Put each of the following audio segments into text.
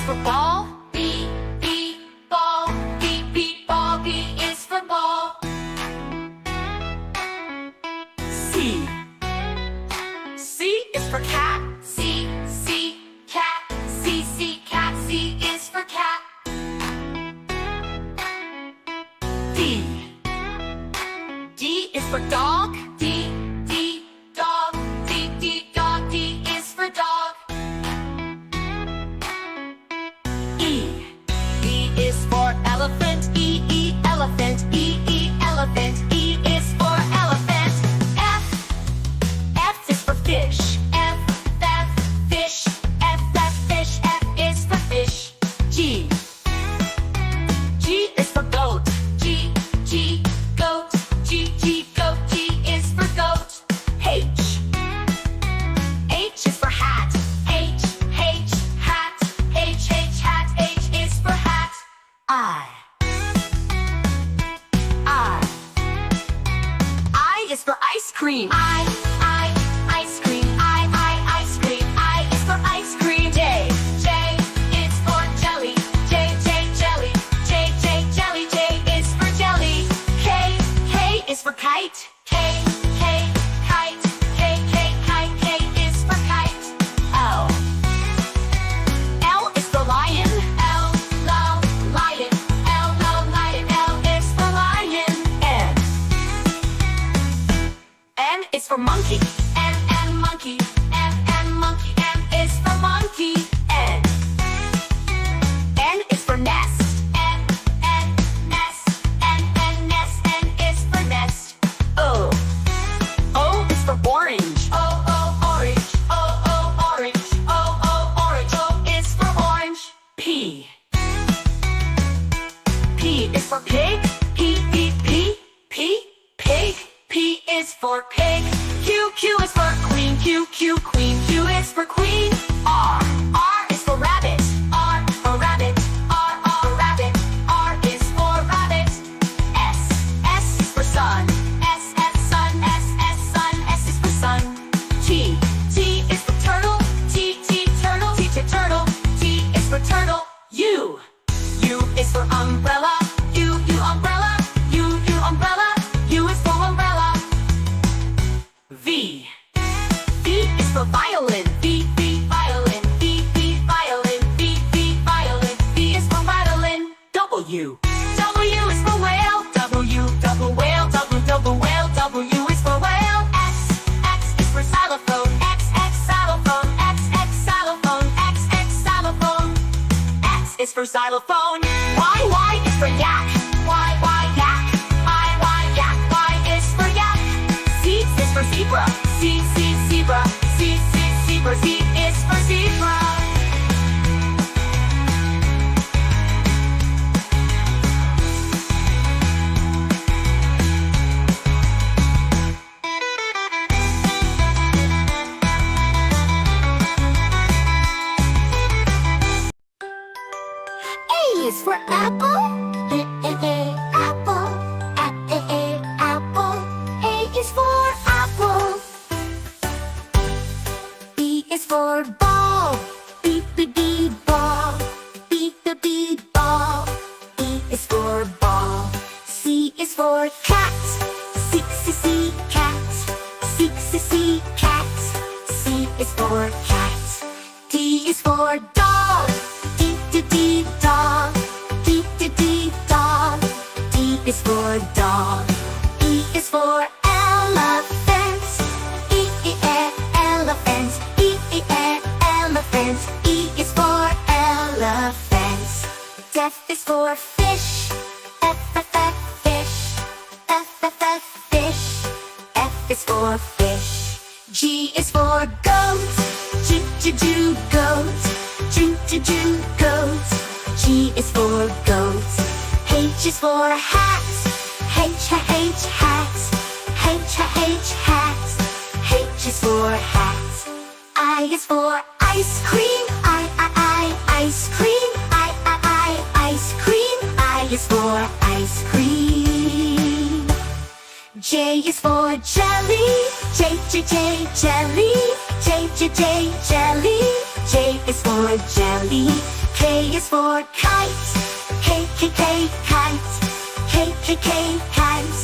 for ball. B, ball. B, ball. B is for ball. C is for cat. C, cat. C, cat. C is for cat. D is for dog. D, dog. D, dog. D is for dog. E is for elephant. E, elephant. E, elephant. E is for elephant. F is for fish. F, fish. F, fish. F is for fish. G is for goat. G, goat. G, goat. G is for goat. H is for hat. H, hat. H, hat. H is for hat. I is for ice cream. Ice cream. Ice cream. I is for ice cream. J is for jelly. J, jelly. J, jelly. J is for jelly. K is for kite. K, kite. Kite. K is for kite. L is for lion. L, lion. Lion. L is for lion. N is for monkey. N, monkey. N, monkey. M is for monkey. N is for nest. N, nest. N, nest. N is for nest. O is for orange. Orange. Orange. Orange. O is for orange. P is for pig. Pig. P is for pig. Q is for queen. Queen. Q is for queen. R is for rabbit. R for rabbit. R rabbit. R is for rabbit. S is for sun. Sun. Sun. S is for sun. T is for turtle. T turtle. T turtle. T is for turtle. U is for umbrella. U umbrella. U umbrella. U is for umbrella. V is for violin. V violin. V violin. V violin. V is for violin. W is for whale. W whale. Double whale. W is for whale. X is for xylophone. X xylophone. X xylophone. X xylophone. X is for xylophone. Y is for yak. Y yak. Yak. Y is for yak. Z is for zebra. Z zebra. Z zebra. Z is for zebra. A is for apple. Apple. Apple. A is for apple. B is for ball. B ball. B ball. E is for ball. C is for cat. C cat. C cat. C is for cat. D is for dog. D dog. D dog. D is for dog. E is for elephant. Elephant. Elephant. E is for elephant. F is for fish. Fish. Fish. F is for fish. G is for goat. Goat. Goat. G is for goat. H is for hat. Hat. Hat. H is for hat. I is for ice cream. Ice cream. Ice cream. I is for ice cream. J is for jelly. Jelly. J jelly. J is for jelly. K K is for kite. K, K, K, kite. K, K, K, kite.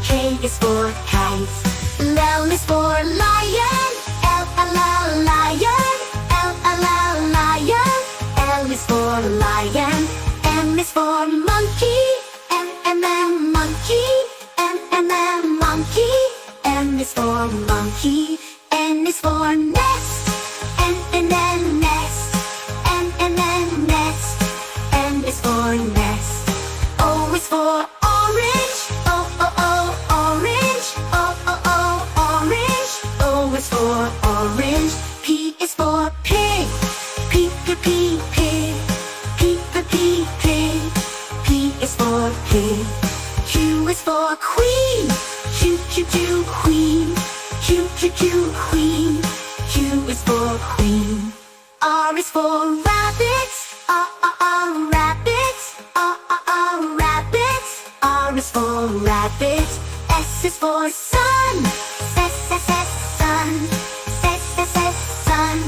K is for kite. L is for lion. L, L, L, lion. L, L, L, lion. L is for lion. M is for monkey. M, M, M, monkey. M, M, M, monkey. M is for monkey. N is for nest. N, N, N, nest. N, N, N, nest. N is for nest. O is for orange. O, O, O, orange. O, O, O, orange. O is for orange. P is for pig. P, P, P, pig. P, P, P, pig. P is for pig. Q is for queen. Q, Q, Q, queen. Q, Q, Q, queen. Q is for queen. R is for rabbit. R, R, R, rabbit. R, R, R, rabbit. R is for rabbit. S is for sun. S, S, S, sun. S, S, S, sun.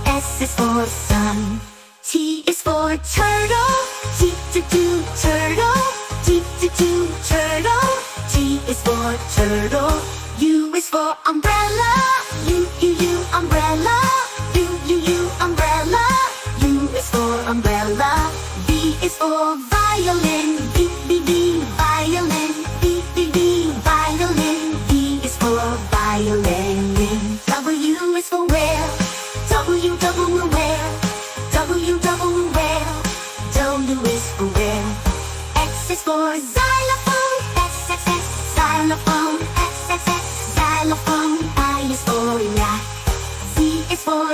S is for sun. T is for turtle. T, T, T, turtle. T, T, T, turtle. T is for turtle. U is for umbrella. U, U, U, umbrella. U, U, U, umbrella. U is for umbrella. V is for violin. V, V, V, violin. V, V, V, violin. V is for violin. W is for whale. W, W, whale. W, W, whale. W is for whale. X is for xylophone. X, X, X, xylophone. X, X, X, xylophone. I is for rat. Z is for